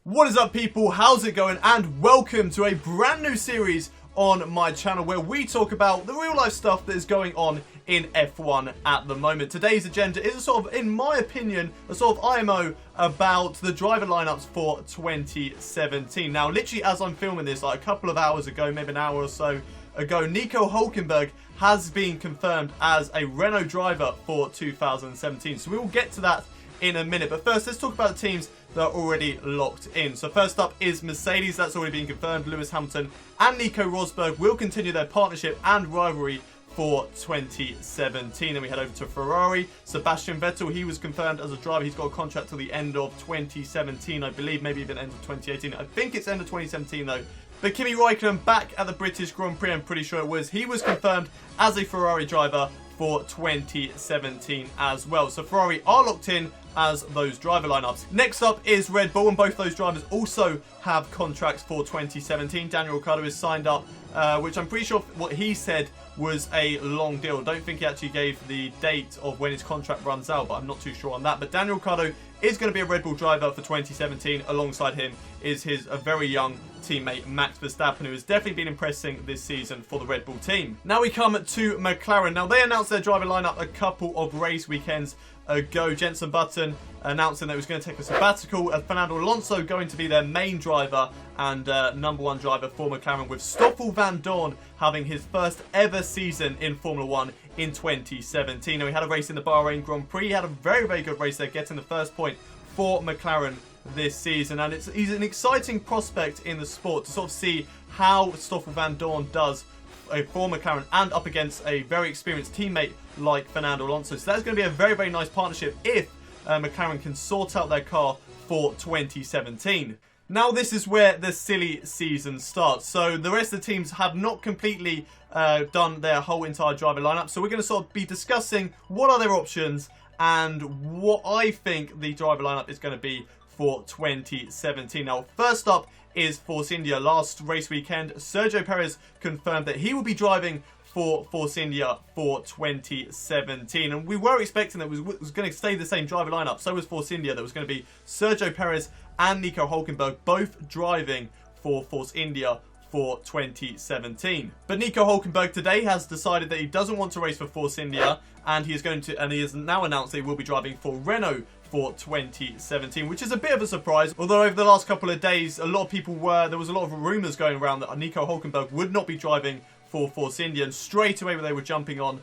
What is up, people? How's it going? And welcome to a brand new series on my channel where we talk about the real life stuff that is going on in F1 at the moment. Today's agenda is a sort of, in my opinion, a sort of IMO about the driver lineups for 2017. Now, literally as I'm filming this, like a couple of hours ago, maybe an hour or so ago, Nico Hulkenburg has been confirmed as a Renault driver for 2017. So we will get to that in a minute. But first, let's talk about the teams that are already locked in. So first up is Mercedes. That's already been confirmed. Lewis Hamilton and Nico Rosberg will continue their partnership and rivalry for 2017. And we head over to Ferrari. Sebastian Vettel, he was confirmed as a driver. He's got a contract till the end of 2017, I believe, maybe even end of 2018. I think it's end of 2017 though. But Kimi Raikkonen back at the British Grand Prix, I'm pretty sure it was. He was confirmed as a Ferrari driver for 2017 as well. So Ferrari are locked in as those driver lineups. Next up is Red Bull, and both those drivers also have contracts for 2017. Daniel Ricciardo is signed up, which I'm pretty sure what he said was a long deal. Don't think he actually gave the date of when his contract runs out, but I'm not too sure on that. But Daniel Ricciardo is going to be a Red Bull driver for 2017. Alongside him is his very young teammate Max Vestappen, who has definitely been impressing this season for the Red Bull team. Now we come to McLaren. Now they announced their driver lineup a couple of race weekends ago. Jenson Button announcing that he was going to take a sabbatical, as Fernando Alonso going to be their main driver and number one driver for McLaren, with Stoffel Vandoorne having his first ever season in Formula 1 in 2017. And we had a race in the Bahrain Grand Prix. He had a very, very good race there, getting the first point for McLaren this season. And he's an exciting prospect in the sport to sort of see how Stoffel Vandoorne does for McLaren and up against a very experienced teammate like Fernando Alonso. So that's going to be a very, very nice partnership if McLaren can sort out their car for 2017. Now this is where the silly season starts. So the rest of the teams have not completely done their whole entire driver lineup. So we're going to sort of be discussing what are their options and what I think the driver lineup is going to be for 2017. Now first up is Force India. Last race weekend, Sergio Perez confirmed that he will be driving for Force India for 2017. And we were expecting that it was going to stay the same driver lineup. So was Force India. There was going to be Sergio Perez and Nico Hulkenburg both driving for Force India for 2017. But Nico Hulkenburg today has decided that he doesn't want to race for Force India, and he has now announced that he will be driving for Renault for 2017, which is a bit of a surprise. Although over the last couple of days, there was a lot of rumours going around that Nico Hulkenburg would not be driving for Force India, and straight away they were jumping on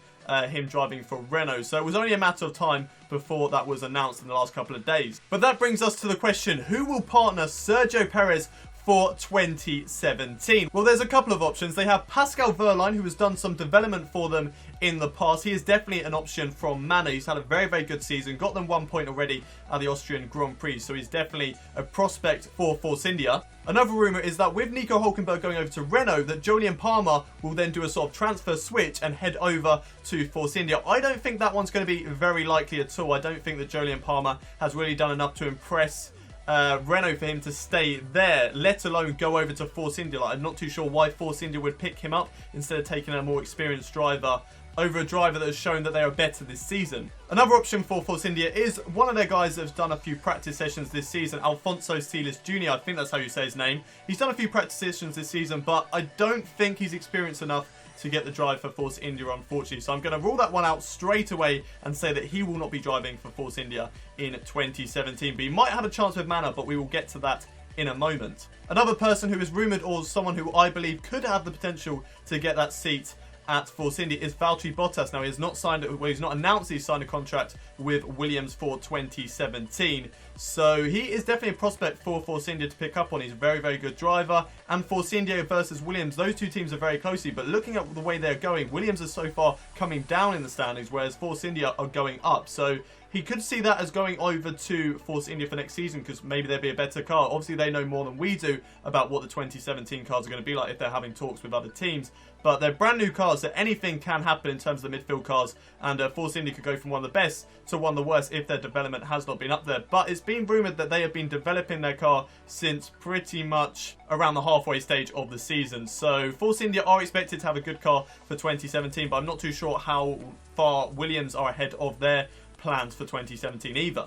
him driving for Renault. So it was only a matter of time before that was announced in the last couple of days. But that brings us to the question, who will partner Sergio Perez for 2017? Well, there's a couple of options. They have Pascal Werhlein, who has done some development for them in the past. He is definitely an option from Manor. He's had a very, very good season. Got them 1 point already at the Austrian Grand Prix. So he's definitely a prospect for Force India. Another rumour is that with Nico Hulkenburg going over to Renault, that Jolyon Palmer will then do a sort of transfer switch and head over to Force India. I don't think that one's going to be very likely at all. I don't think that Jolyon Palmer has really done enough to impress Renault for him to stay there, let alone go over to Force India. Like, I'm not too sure why Force India would pick him up instead of taking a more experienced driver over a driver that has shown that they are better this season. Another option for Force India is one of their guys that has done a few practice sessions this season, Alfonso Celis Jr. I think that's how you say his name. He's done a few practice sessions this season, but I don't think he's experienced enough to get the drive for Force India, unfortunately. So I'm going to rule that one out straight away and say that he will not be driving for Force India in 2017. But he might have a chance with Manor, but we will get to that in a moment. Another person who is rumoured, or someone who I believe could have the potential to get that seat at Force India, is Valtteri Bottas. Now, he's not announced he's signed a contract with Williams for 2017. So he is definitely a prospect for Force India to pick up on. He's a very, very good driver. And Force India versus Williams, those two teams are very closely. But looking at the way they're going, Williams is so far coming down in the standings, whereas Force India are going up. So he could see that as going over to Force India for next season, because maybe there'd be a better car. Obviously, they know more than we do about what the 2017 cars are going to be like if they're having talks with other teams. But they're brand new cars, so anything can happen in terms of the midfield cars. And Force India could go from one of the best to one of the worst if their development has not been up there. But it's been rumoured that they have been developing their car since pretty much around the halfway stage of the season. So Force India are expected to have a good car for 2017, but I'm not too sure how far Williams are ahead of their plans for 2017 either.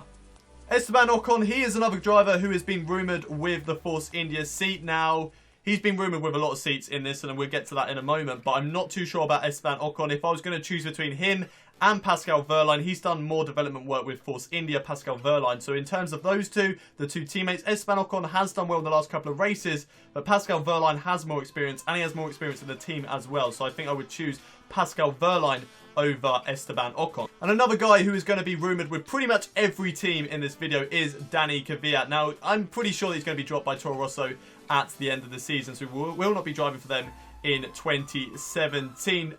Esteban Ocon, he is another driver who has been rumoured with the Force India seat. Now, he's been rumoured with a lot of seats in this, and we'll get to that in a moment, but I'm not too sure about Esteban Ocon. If I was going to choose between him and Pascal Werhlein, he's done more development work with Force India, Pascal Werhlein. So in terms of those two, the two teammates, Esteban Ocon has done well in the last couple of races, but Pascal Werhlein has more experience, and he has more experience in the team as well. So I think I would choose Pascal Werhlein over Esteban Ocon. And another guy who is going to be rumoured with pretty much every team in this video is Danny Kvyat. Now, I'm pretty sure that he's going to be dropped by Toro Rosso at the end of the season, so we will not be driving for them in 2017.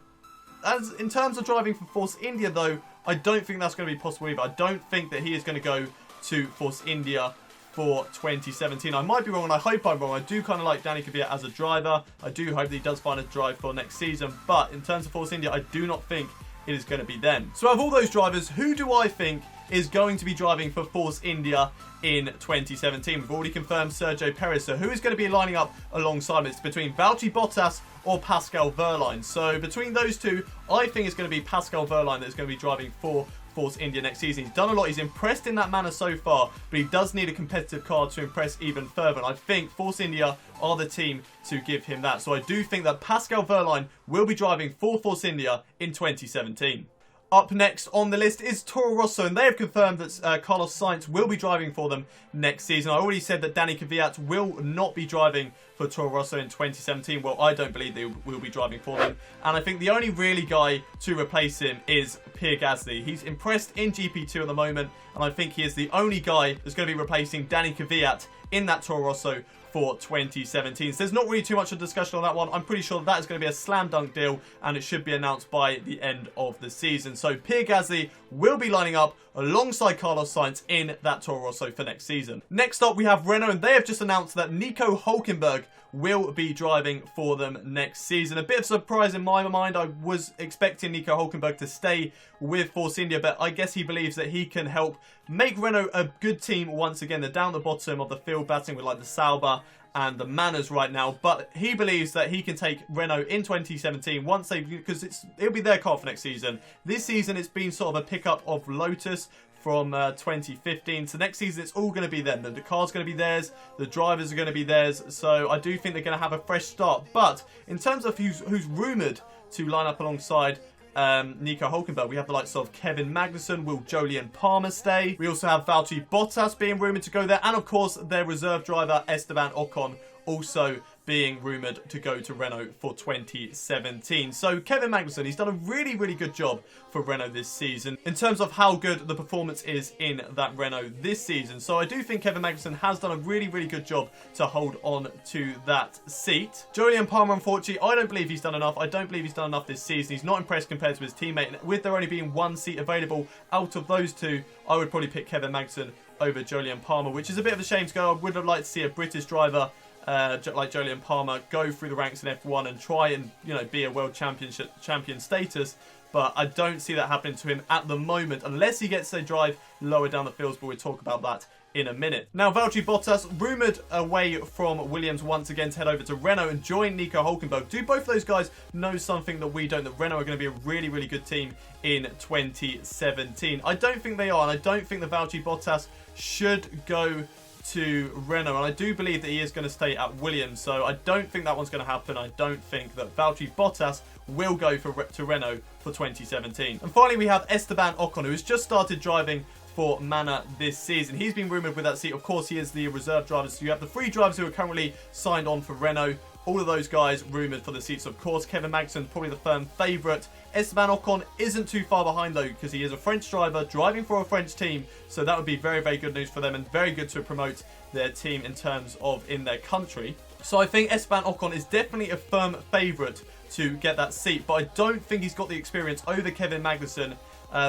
As in terms of driving for Force India, though, I don't think that's going to be possible either. I don't think that he is going to go to Force India for 2017. I might be wrong, and I hope I'm wrong. I do kind of like Danny Kvyat as a driver. I do hope that he does find a drive for next season, but in terms of Force India, I do not think it is going to be them. So out of all those drivers, who do I think is going to be driving for Force India in 2017? We've already confirmed Sergio Perez. So who is going to be lining up alongside him? It's between Valtteri Bottas or Pascal Werhlein. So between those two, I think it's going to be Pascal Werhlein that is going to be driving for Force India next season. He's done a lot. He's impressed in that manner so far, but he does need a competitive car to impress even further. And I think Force India are the team to give him that. So I do think that Pascal Werhlein will be driving for Force India in 2017. Up next on the list is Toro Rosso, and they have confirmed that Carlos Sainz will be driving for them next season. I already said that Danny Kvyat will not be driving for Toro Rosso in 2017. Well, I don't believe they will be driving for them. And I think the only really guy to replace him is Pierre Gasly. He's impressed in GP2 at the moment, and I think he is the only guy that's going to be replacing Danny Kvyat in that Toro Rosso for 2017. So there's not really too much of a discussion on that one. I'm pretty sure that is going to be a slam dunk deal, and it should be announced by the end of the season. So Pierre Gasly will be lining up alongside Carlos Sainz in that Toro Rosso for next season. Next up, we have Renault, and they have just announced that Nico Hulkenburg will be driving for them next season. A bit of surprise in my mind. I was expecting Nico Hulkenburg to stay with Force India, but I guess he believes that he can help make Renault a good team once again. They're down the bottom of the field, battling with like the Sauber and the Manors right now, but he believes that he can take Renault in 2017 once they, because it'll be their car for next season. This season it's been sort of a pickup of Lotus from 2015. So next season it's all going to be them. The car's going to be theirs, the drivers are going to be theirs, so I do think they're going to have a fresh start. But in terms of who's rumoured to line up alongside Nico Hulkenburg, we have the likes of Kevin Magnussen. Will Jolyon Palmer stay? We also have Valtteri Bottas being rumoured to go there, and of course their reserve driver Esteban Ocon also being rumoured to go to Renault for 2017. So Kevin Magnussen, he's done a really, really good job for Renault this season in terms of how good the performance is in that Renault this season. So I do think Kevin Magnussen has done a really, really good job to hold on to that seat. Jolyon Palmer, unfortunately, I don't believe he's done enough. I don't believe he's done enough this season. He's not impressed compared to his teammate. And with there only being one seat available out of those two, I would probably pick Kevin Magnussen over Jolyon Palmer, which is a bit of a shame to go. I would have liked to see a British driver like Jolyon Palmer go through the ranks in F1 and try and, you know, be a world champion status, but I don't see that happening to him at the moment unless he gets a drive lower down the fields, but we'll talk about that in a minute. Now, Valtteri Bottas rumoured away from Williams once again to head over to Renault and join Nico Hulkenburg. Do both of those guys know something that we don't, that Renault are going to be a really, really good team in 2017? I don't think they are, and I don't think that Valtteri Bottas should go to Renault, and I do believe that he is going to stay at Williams, so I don't think that one's going to happen. I don't think that Valtteri Bottas will go to Renault for 2017. And finally, we have Esteban Ocon, who has just started driving for Manor this season. He's been rumoured with that seat. Of course, he is the reserve driver, so you have the three drivers who are currently signed on for Renault. All of those guys rumoured for the seats. Of course, Kevin Magnussen, probably the firm favourite. Esteban Ocon isn't too far behind, though, because he is a French driver driving for a French team. So that would be very, very good news for them and very good to promote their team in terms of in their country. So I think Esteban Ocon is definitely a firm favourite to get that seat, but I don't think he's got the experience over Kevin Magnussen.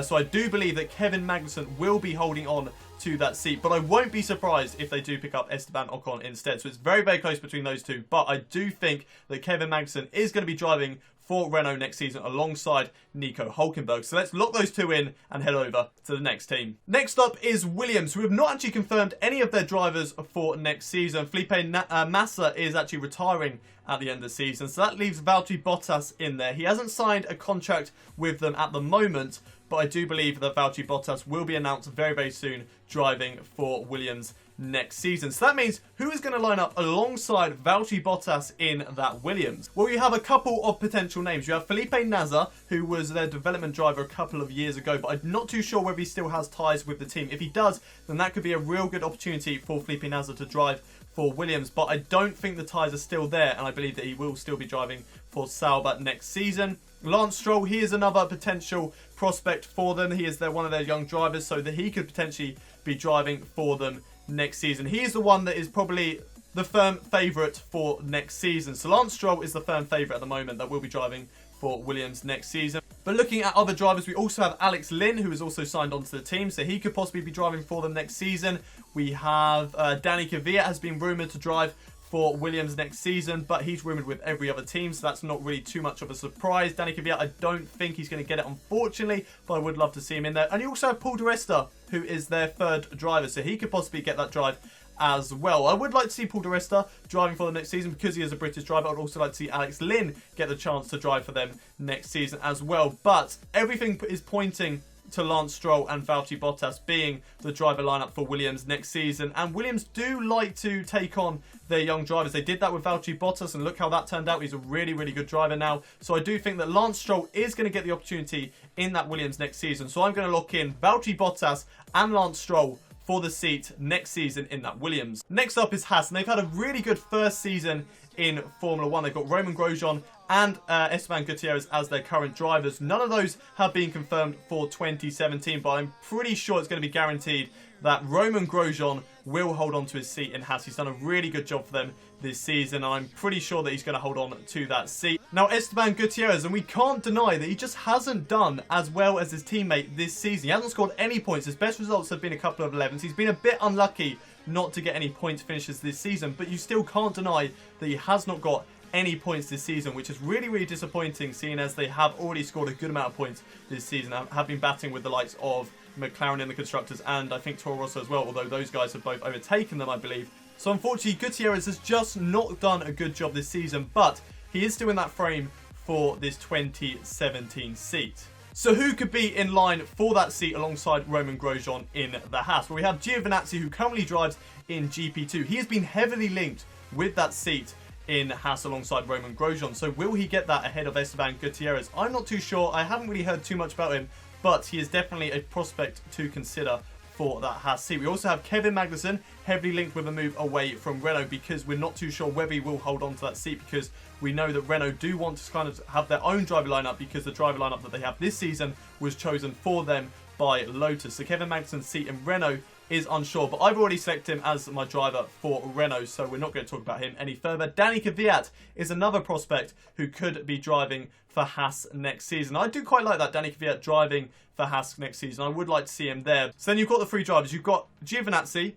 So I do believe that Kevin Magnussen will be holding on to that seat, but I won't be surprised if they do pick up Esteban Ocon instead. So it's very, very close between those two, but I do think that Kevin Magnussen is going to be driving for Renault next season alongside Nico Hulkenburg. So let's lock those two in and head over to the next team. Next up is Williams, who have not actually confirmed any of their drivers for next season. Felipe Nasr is actually retiring at the end of the season, so that leaves Valtteri Bottas in there. He hasn't signed a contract with them at the moment, but I do believe that Valtteri Bottas will be announced very, very soon driving for Williams next season. So that means who is going to line up alongside Valtteri Bottas in that Williams? Well, you have a couple of potential names. You have Felipe Nasr, who was their development driver a couple of years ago, but I'm not too sure whether he still has ties with the team. If he does, then that could be a real good opportunity for Felipe Nasr to drive for Williams, but I don't think the ties are still there, and I believe that he will still be driving for Sauber next season. Lance Stroll, he is another potential prospect for them. He is one of their young drivers, so that he could potentially be driving for them next season. He is the one that is probably the firm favourite for next season. So Lance Stroll is the firm favourite at the moment that will be driving for Williams next season. But looking at other drivers, we also have Alex Lynn, who is also signed onto the team, so he could possibly be driving for them next season. We have Danny Kvyat has been rumoured to drive for Williams next season, but he's rumoured with every other team, so that's not really too much of a surprise. Danny Kvyat, I don't think he's going to get it, unfortunately, but I would love to see him in there. And you also have Paul di Resta, who is their third driver, so he could possibly get that drive as well. I would like to see Paul di Resta driving for them next season because he is a British driver. I'd also like to see Alex Lynn get the chance to drive for them next season as well. But everything is pointing to Lance Stroll and Valtteri Bottas being the driver lineup for Williams next season. And Williams do like to take on their young drivers. They did that with Valtteri Bottas, and look how that turned out. He's a really, really good driver now. So I do think that Lance Stroll is going to get the opportunity in that Williams next season. So I'm going to lock in Valtteri Bottas and Lance Stroll for the seat next season in that Williams. Next up is Haas, and they've had a really good first season in Formula 1. They've got Romain Grosjean and Esteban Gutierrez as their current drivers. None of those have been confirmed for 2017, but I'm pretty sure it's going to be guaranteed that Romain Grosjean will hold on to his seat in Haas. He's done a really good job for them this season, and I'm pretty sure that he's going to hold on to that seat. Now, Esteban Gutierrez, and we can't deny that he just hasn't done as well as his teammate this season. He hasn't scored any points. His best results have been a couple of 11s. He's been a bit unlucky not to get any points finishes this season, but you still can't deny that he has not got any points this season, which is really, really disappointing, seeing as they have already scored a good amount of points this season. Have been batting with the likes of Mclaren in the Constructors and I think Toro Rosso as well, although those guys have both overtaken them, I believe. So unfortunately, Gutierrez has just not done a good job this season, but he is still in that frame for this 2017 seat. So who could be in line for that seat alongside Romain Grosjean in the Haas? Well, we have Giovinazzi, who currently drives in GP2. He has been heavily linked with that seat in Haas alongside Romain Grosjean. So will he get that ahead of Esteban Gutierrez? I'm not too sure. I haven't really heard too much about him, but he is definitely a prospect to consider for that Haas seat. We also have Kevin Magnussen, heavily linked with a move away from Renault, because we're not too sure whether he will hold on to that seat, because we know that Renault do want to kind of have their own driver lineup, because the driver lineup that they have this season was chosen for them by Lotus. So Kevin Magnussen's seat in Renault is unsure, but I've already selected him as my driver for Renault, so we're not going to talk about him any further. Danny Kvyat is another prospect who could be driving for Haas next season. I do quite like that, Danny Kvyat driving for Haas next season. I would like to see him there. So then you've got the three drivers. You've got Giovinazzi,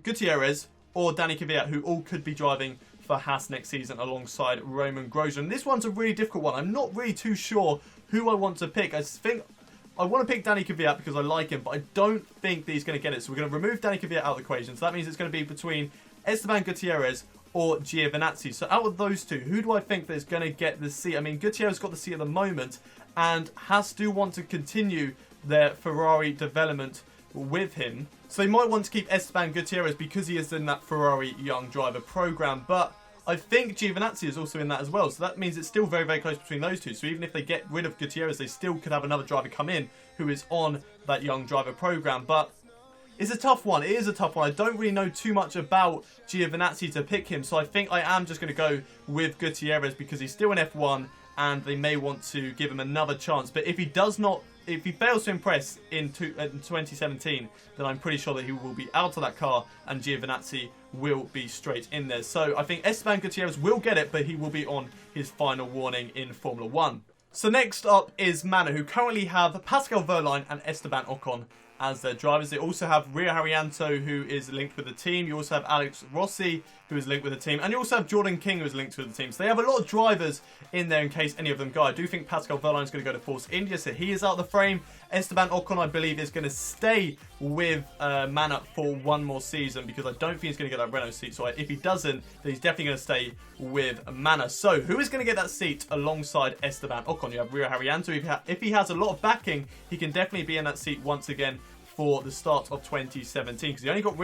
Gutierrez, or Danny Kvyat, who all could be driving for Haas next season alongside Romain Grosjean. This one's a really difficult one. I'm not really too sure who I want to pick. I think I want to pick Danny Kvyat because I like him, but I don't think that he's going to get it. So we're going to remove Danny Kvyat out of the equation. So that means it's going to be between Esteban Gutierrez or Giovinazzi. So out of those two, who do I think that is going to get the seat? I mean, Gutierrez got the seat at the moment, and Haas do want to continue their Ferrari development with him. So they might want to keep Esteban Gutierrez because he is in that Ferrari Young Driver program. But I think Giovinazzi is also in that as well. So that means it's still very, very close between those two. So even if they get rid of Gutierrez, they still could have another driver come in who is on that Young Driver program. But it's a tough one. It is a tough one. I don't really know too much about Giovinazzi to pick him. So I think I am just going to go with Gutierrez because he's still in F1 and they may want to give him another chance. But if he does not, if he fails to impress in 2017, then I'm pretty sure that he will be out of that car and Giovinazzi will be straight in there. So I think Esteban Gutierrez will get it, but he will be on his final warning in Formula 1. So next up is Manor, who currently have Pascal Werhlein and Esteban Ocon as their drivers. They also have Haryanto, who is linked with the team. You also have Alex Rossi, who is linked with the team. And you also have Jordan King, who is linked with the team. So they have a lot of drivers in there in case any of them go. I do think Pascal Wehrlein is going to go to Force India, so he is out of the frame. Esteban Ocon, I believe, is going to stay with Manor for one more season because I don't think he's going to get that Renault seat. So if he doesn't, then he's definitely going to stay with Manor. So who is going to get that seat alongside Esteban Ocon? You have Haryanto. If he has a lot of backing, he can definitely be in that seat once again for the start of 2017 because they only got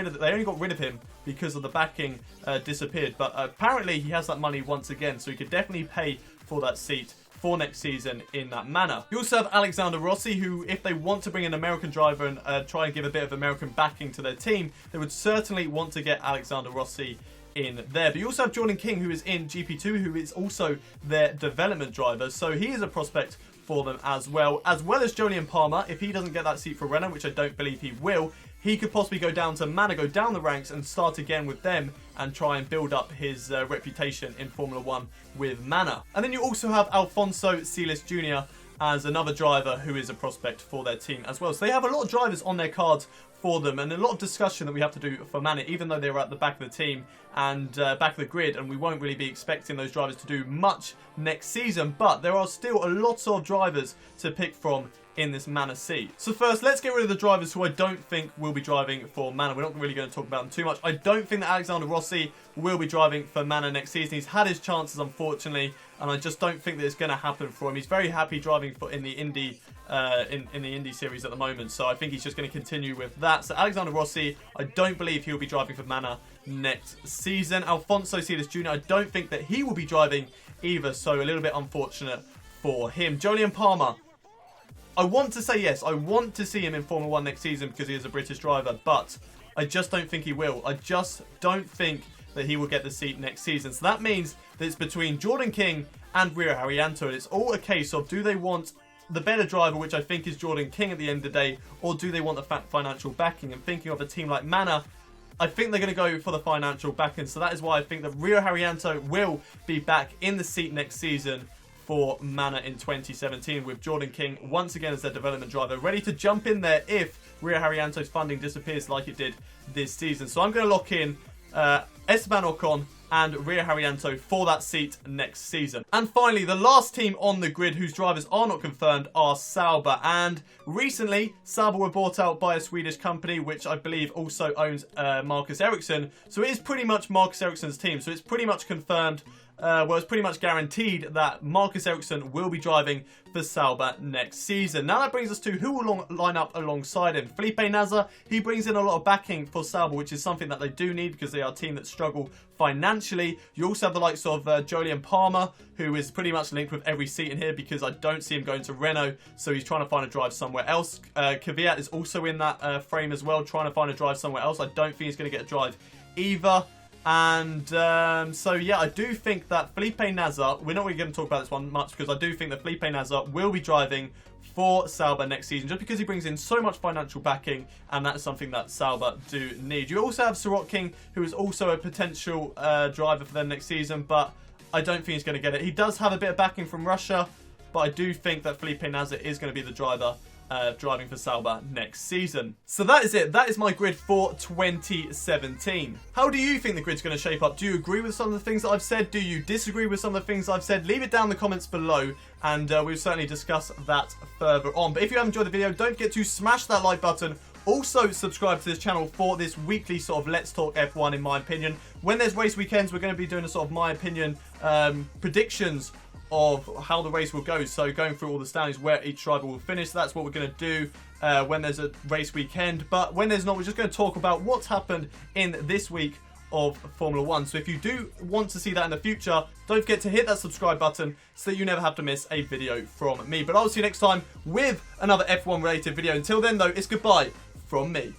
rid of him because of the backing disappeared. But apparently he has that money once again, so he could definitely pay for that seat for next season in that manner. You also have Alexander Rossi, who, if they want to bring an American driver and try and give a bit of American backing to their team, they would certainly want to get Alexander Rossi in there. But you also have Jordan King, who is in GP2, who is also their development driver, so he is a prospect for them as well as Jolyon Palmer. If he doesn't get that seat for Renault, which I don't believe he will, he could possibly go down to Manor, go down the ranks and start again with them and try and build up his reputation in Formula 1 with Manor. And then you also have Alfonso Silas Jr. as another driver who is a prospect for their team as well. So they have a lot of drivers on their cards for them and a lot of discussion that we have to do for Manor, even though they're at the back of the team and back of the grid, and we won't really be expecting those drivers to do much next season, but there are still a lot of drivers to pick from in this Manor seat. So first, let's get rid of the drivers who I don't think will be driving for Manor. We're not really going to talk about them too much. I don't think that Alexander Rossi will be driving for Manor next season. He's had his chances, unfortunately, and I just don't think that it's going to happen for him. He's very happy driving in the Indy in the Indy series at the moment, so I think he's just going to continue with that. So Alexander Rossi, I don't believe he'll be driving for Manor next season. Alfonso Silas Jr., I don't think that he will be driving either, so a little bit unfortunate for him. Jolyon Palmer, I want to say yes, I want to see him in Formula 1 next season because he is a British driver, but I just don't think he will. I just don't think that he will get the seat next season. So that means that it's between Jordan King and Haryanto, and it's all a case of, do they want the better driver, which I think is Jordan King at the end of the day, or do they want the financial backing? And thinking of a team like Manor, I think they're going to go for the financial backing. So that is why I think that Haryanto will be back in the seat next season for Manor in 2017, with Jordan King once again as their development driver, ready to jump in there if Haryanto's funding disappears like it did this season. So I'm going to lock in Esteban Ocon and Haryanto for that seat next season. And finally, the last team on the grid whose drivers are not confirmed are Sauber. And recently, Sauber were bought out by a Swedish company, which I believe also owns Marcus Ericsson. So it is pretty much Marcus Ericsson's team. So it's pretty much confirmed. Well, it's pretty much guaranteed that Marcus Ericsson will be driving for Sauber next season. Now that brings us to who will line up alongside him. Felipe Nasr, he brings in a lot of backing for Sauber, which is something that they do need because they are a team that struggle financially. You also have the likes of Jolyon Palmer, who is pretty much linked with every seat in here because I don't see him going to Renault, so he's trying to find a drive somewhere else. Kvyat is also in that frame as well, trying to find a drive somewhere else. I don't think he's going to get a drive either. And so yeah, I do think that Felipe Nasr, we're not really going to talk about this one much because I do think that Felipe Nasr will be driving for Sauber next season just because he brings in so much financial backing, and that's something that Sauber do need. You also have Sirotkin, who is also a potential driver for them next season, but I don't think he's going to get it. He does have a bit of backing from Russia, but I do think that Felipe Nasr is going to be the driver driving for Sauber next season. So that is it. That is my grid for 2017. How do you think the grid's going to shape up? Do you agree with some of the things that I've said? Do you disagree with some of the things I've said? Leave it down in the comments below, and we'll certainly discuss that further on. But if you have enjoyed the video, don't forget to smash that like button. Also, subscribe to this channel for this weekly sort of Let's Talk F1, in my opinion. When there's race weekends, we're going to be doing a sort of my opinion predictions of how the race will go, so going through all the standings where each driver will finish. That's what we're going to do when there's a race weekend, but when there's not, we're just going to talk about what's happened in this week of Formula 1. So if you do want to see that in the future, don't forget to hit that subscribe button so that you never have to miss a video from me. But I'll see you next time with another F1 related video. Until then though, it's goodbye from me.